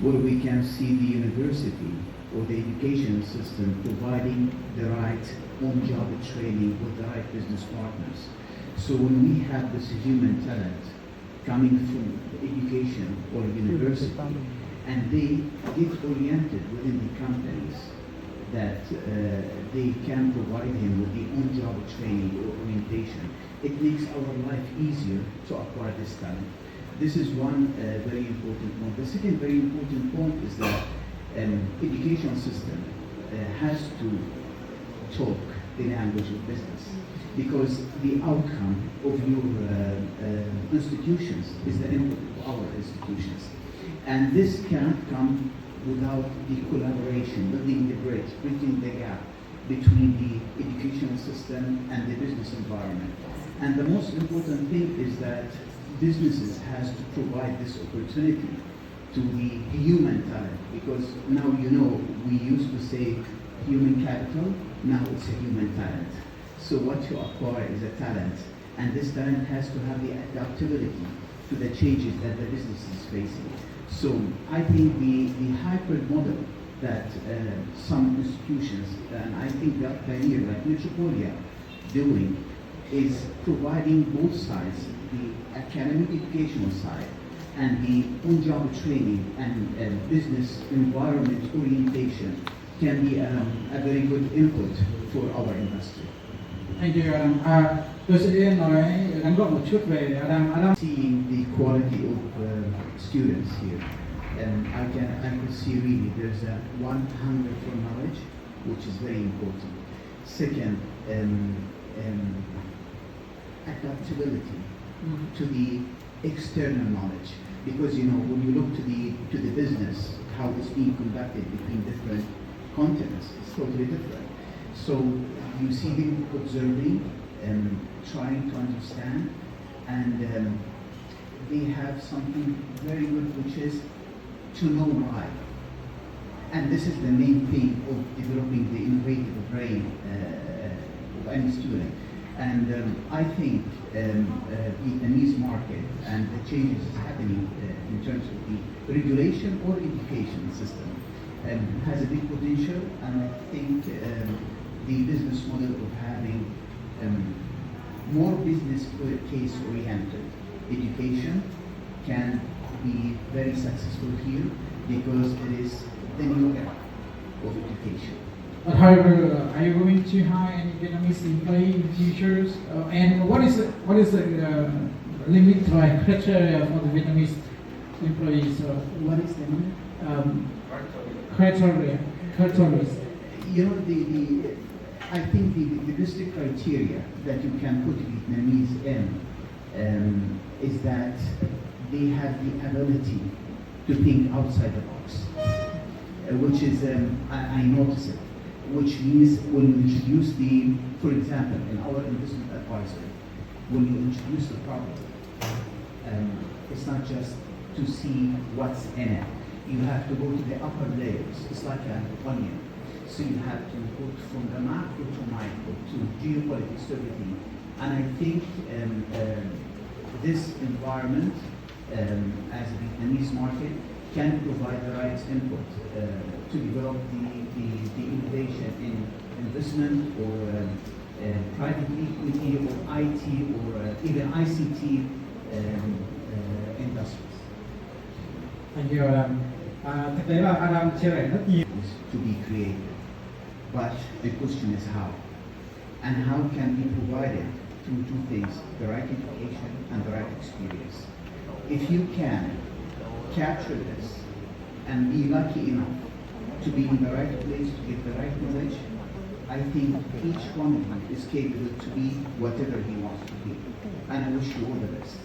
where we can see the university or the education system providing the right on-job training with the right business partners. So when we have this human talent coming through education or university, and they get oriented within the companies that they can provide him with the on-job training or orientation, it makes our life easier to acquire this talent. This is one very important point. The second very important point is that education system has to talk the language of business, because the outcome of your institutions is the input of our institutions. And this cannot come without the collaboration, building the bridge, bridging the gap between the educational system and the business environment. And the most important thing is that businesses has to provide this opportunity to the human talent, because now we used to say human capital, now it's a human talent. So what you acquire is a talent, and this talent has to have the adaptability to the changes that the business is facing. So I think the hybrid model that some institutions, and I think that pioneer like Metropolia doing, is providing both sides, the academic educational side and the on-job training and business environment orientation can be a very good input for our industry. Thank you, Adam. Tôi sẽ nói gắn gọn một chút về Adam. Seeing the quality of students here, and I can see really there's one hunger for knowledge, which is very important. Second, adaptability to the external knowledge, because when you look to the business, how it's being conducted between different continents, it's totally different. So you see them observing and trying to understand, and they have something very good, which is to know why. And this is the main thing of developing the innovative brain of any student. And I think Vietnamese market and the changes happening in terms of the regulation or education system has a big potential, and I think the business model of having more business case oriented education can be very successful here, because it is the new era of education. But however, are you going to hire any Vietnamese employee in the future? And what is the limit criteria for the Vietnamese employees? What is the limit? Criteria. I think the basic criteria that you can put Vietnamese in is that they have the ability to think outside the box, which is, I notice it, which means when you introduce for example, in our investment advisory, when you introduce the problem, it's not just to see what's in it. You have to go to the upper layers. It's like an onion. So you have to go from the macro to micro to geopolitics to everything. And I think this environment, as a Vietnamese market, can provide the right input to develop the innovation in investment or private equity or IT or even ICT industries. Thank you, Adam. Thực tế là Adam chia sẻ rất nhiều. To be created, but the question is how, and how can be provided through two things: the right education and the right experience. If you can capture this and be lucky enough to be in the right place to get the right knowledge, I think each one of you is capable to be whatever he wants to be. And I wish you all the best.